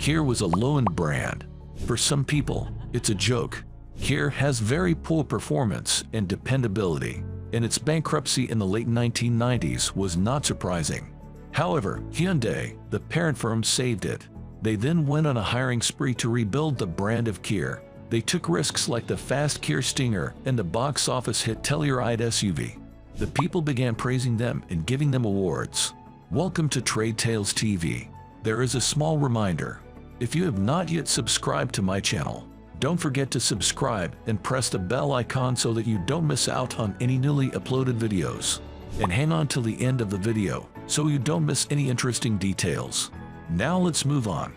Kia was a low-end brand. For some people, it's a joke. Kia has very poor performance and dependability, and its bankruptcy in the late 1990s was not surprising. However, Hyundai, the parent firm, saved it. They then went on a hiring spree to rebuild the brand of Kia. They took risks like the fast Kia Stinger and the box office hit Telluride SUV. The people began praising them and giving them awards. Welcome to Trade Tales TV. There is a small reminder. If you have not yet subscribed to my channel, don't forget to subscribe and press the bell icon so that you don't miss out on any newly uploaded videos. And hang on till the end of the video so you don't miss any interesting details. Now let's move on.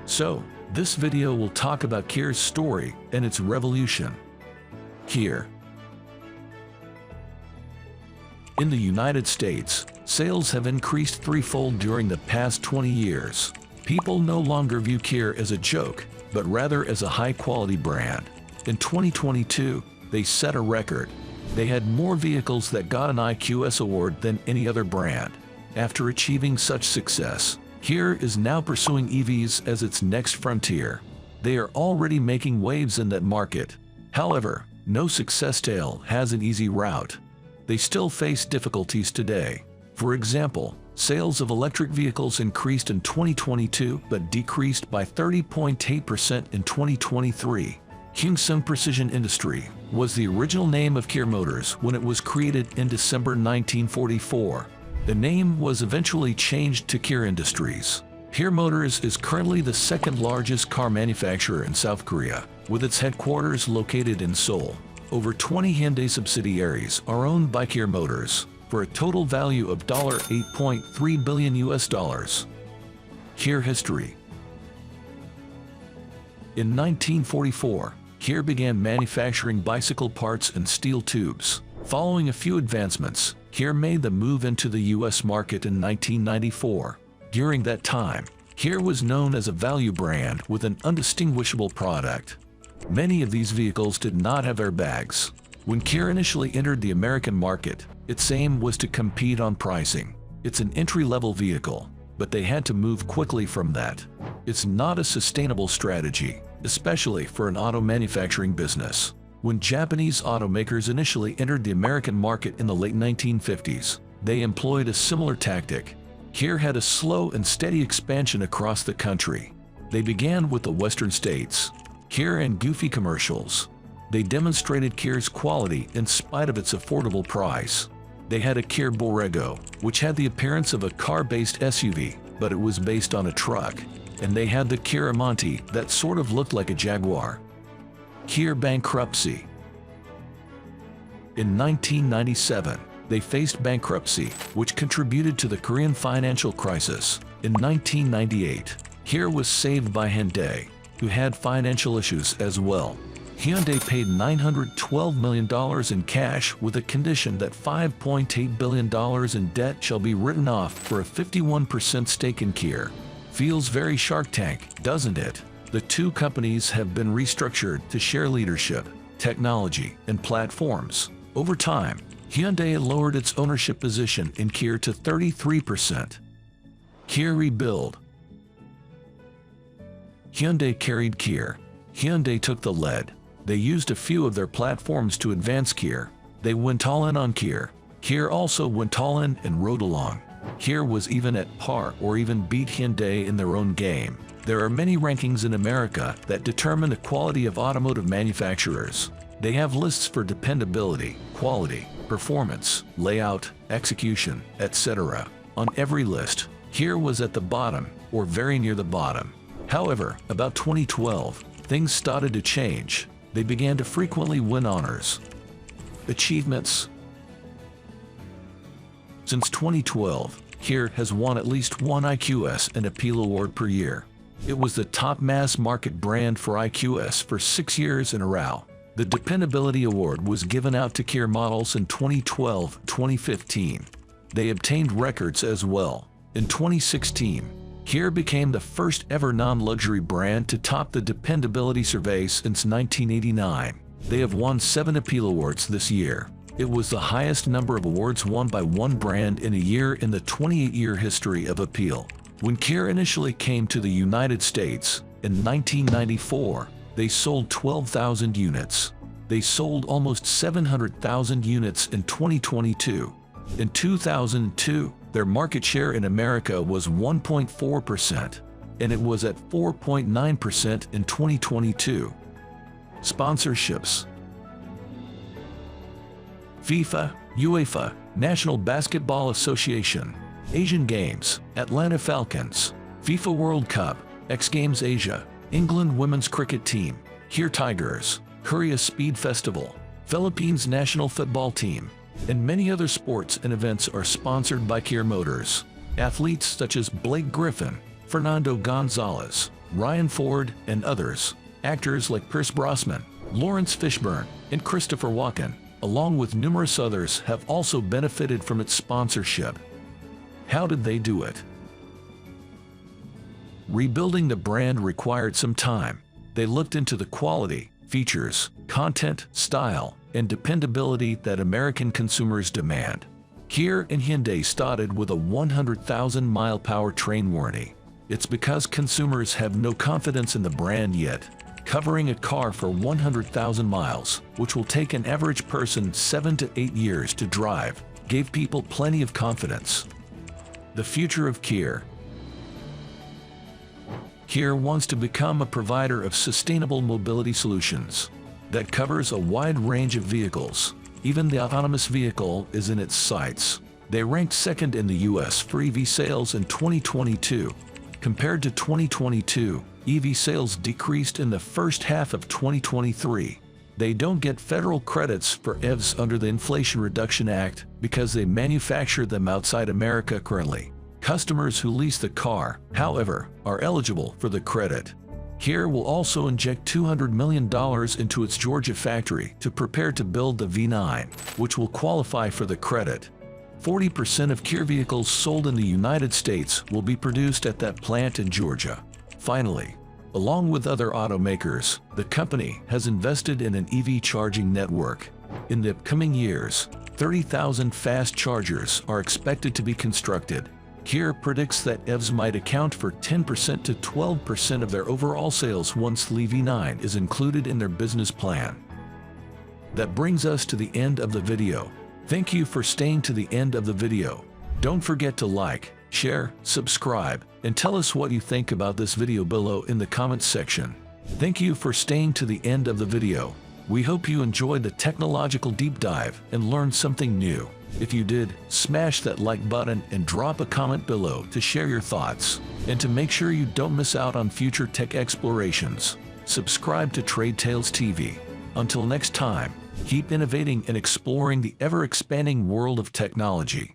So, this video will talk about Kia's story and its revolution. Kia. In the United States, sales have increased threefold during the past 20 years. People no longer view Kia as a joke, but rather as a high-quality brand. In 2022, they set a record. They had more vehicles that got an IQS award than any other brand. After achieving such success, Kia is now pursuing EVs as its next frontier. They are already making waves in that market. However, no success tale has an easy route. They still face difficulties today. For example, sales of electric vehicles increased in 2022 but decreased by 30.8% in 2023. Hyungsung Precision Industry was the original name of Kia Motors when it was created in December 1944. The name was eventually changed to Kia Industries. Kia Motors is currently the second largest car manufacturer in South Korea, with its headquarters located in Seoul. Over 20 Hyundai subsidiaries are owned by Kia Motors, for a total value of $8.3 billion. Kia history. In 1944, Kia began manufacturing bicycle parts and steel tubes. Following a few advancements, Kia made the move into the US market in 1994. During that time, Kia was known as a value brand with an undistinguishable product. Many of these vehicles did not have airbags. When Kia initially entered the American market, its aim was to compete on pricing. It's an entry-level vehicle, but they had to move quickly from that. It's not a sustainable strategy, especially for an auto manufacturing business. When Japanese automakers initially entered the American market in the late 1950s, they employed a similar tactic. Kia had a slow and steady expansion across the country. They began with the western states. Kia and goofy commercials. They demonstrated Kia's quality in spite of its affordable price. They had a Kia Borrego, which had the appearance of a car-based SUV, but it was based on a truck. And they had the Kia Amante that sort of looked like a Jaguar. Kia bankruptcy. In 1997, they faced bankruptcy, which contributed to the Korean financial crisis. In 1998, Kia was saved by Hyundai, who had financial issues as well. Hyundai paid $912 million in cash with a condition that $5.8 billion in debt shall be written off for a 51% stake in Kia. Feels very Shark Tank, doesn't it? The two companies have been restructured to share leadership, technology, and platforms. Over time, Hyundai lowered its ownership position in Kia to 33%. Kia rebuild. Hyundai carried Kia. Hyundai took the lead. They used a few of their platforms to advance Kia. They went all in on Kia. Kia also went all in and rode along. Kia was even at par or even beat Hyundai in their own game. There are many rankings in America that determine the quality of automotive manufacturers. They have lists for dependability, quality, performance, layout, execution, etc. On every list, Kia was at the bottom or very near the bottom. However, about 2012, things started to change. They began to frequently win honors. Achievements. Since 2012, Kia has won at least one IQS and Appeal Award per year. It was the top mass market brand for IQS for 6 years in a row. The Dependability Award was given out to Kia models in 2012-2015. They obtained records as well. In 2016, Kia became the first ever non-luxury brand to top the dependability survey since 1989. They have won 7 Appeal Awards this year. It was the highest number of awards won by one brand in a year in the 28-year history of Appeal. When Kia initially came to the United States in 1994, they sold 12,000 units. They sold almost 700,000 units in 2022. In 2002, their market share in America was 1.4%, and it was at 4.9% in 2022. Sponsorships: FIFA, UEFA, National Basketball Association, Asian Games, Atlanta Falcons, FIFA World Cup, X Games Asia, England Women's Cricket Team, Here Tigers, Korea Speed Festival, Philippines National Football Team, and many other sports and events are sponsored by Kia Motors. Athletes such as Blake Griffin, Fernando Gonzalez, Ryan Ford, and others. Actors like Pierce Brosnan, Lawrence Fishburne, and Christopher Walken, along with numerous others, have also benefited from its sponsorship. How did they do it? Rebuilding the brand required some time. They looked into the quality, features, content, style, and dependability that American consumers demand. Kia and Hyundai started with a 100,000-mile powertrain warranty. It's because consumers have no confidence in the brand yet. Covering a car for 100,000 miles, which will take an average person 7 to 8 years to drive, gave people plenty of confidence. The future of Kia. Kia wants to become a provider of sustainable mobility solutions that covers a wide range of vehicles. Even the autonomous vehicle is in its sights. They ranked second in the US for EV sales in 2022. Compared to 2022, EV sales decreased in the first half of 2023. They don't get federal credits for EVs under the Inflation Reduction Act because they manufacture them outside America currently. Customers who lease the car, however, are eligible for the credit. Kia will also inject $200 million into its Georgia factory to prepare to build the V9, which will qualify for the credit. 40% of Kia vehicles sold in the United States will be produced at that plant in Georgia. Finally, along with other automakers, the company has invested in an EV charging network. In the upcoming years, 30,000 fast chargers are expected to be constructed. Kia predicts that EVs might account for 10% to 12% of their overall sales once the V9 is included in their business plan. That brings us to the end of the video. Thank you for staying to the end of the video. Don't forget to like, share, subscribe, and tell us what you think about this video below in the comments section. Thank you for staying to the end of the video. We hope you enjoyed the technological deep dive and learned something new. If you did, smash that like button and drop a comment below to share your thoughts. And to make sure you don't miss out on future tech explorations, subscribe to Trade Tales TV. Until next time, keep innovating and exploring the ever-expanding world of technology.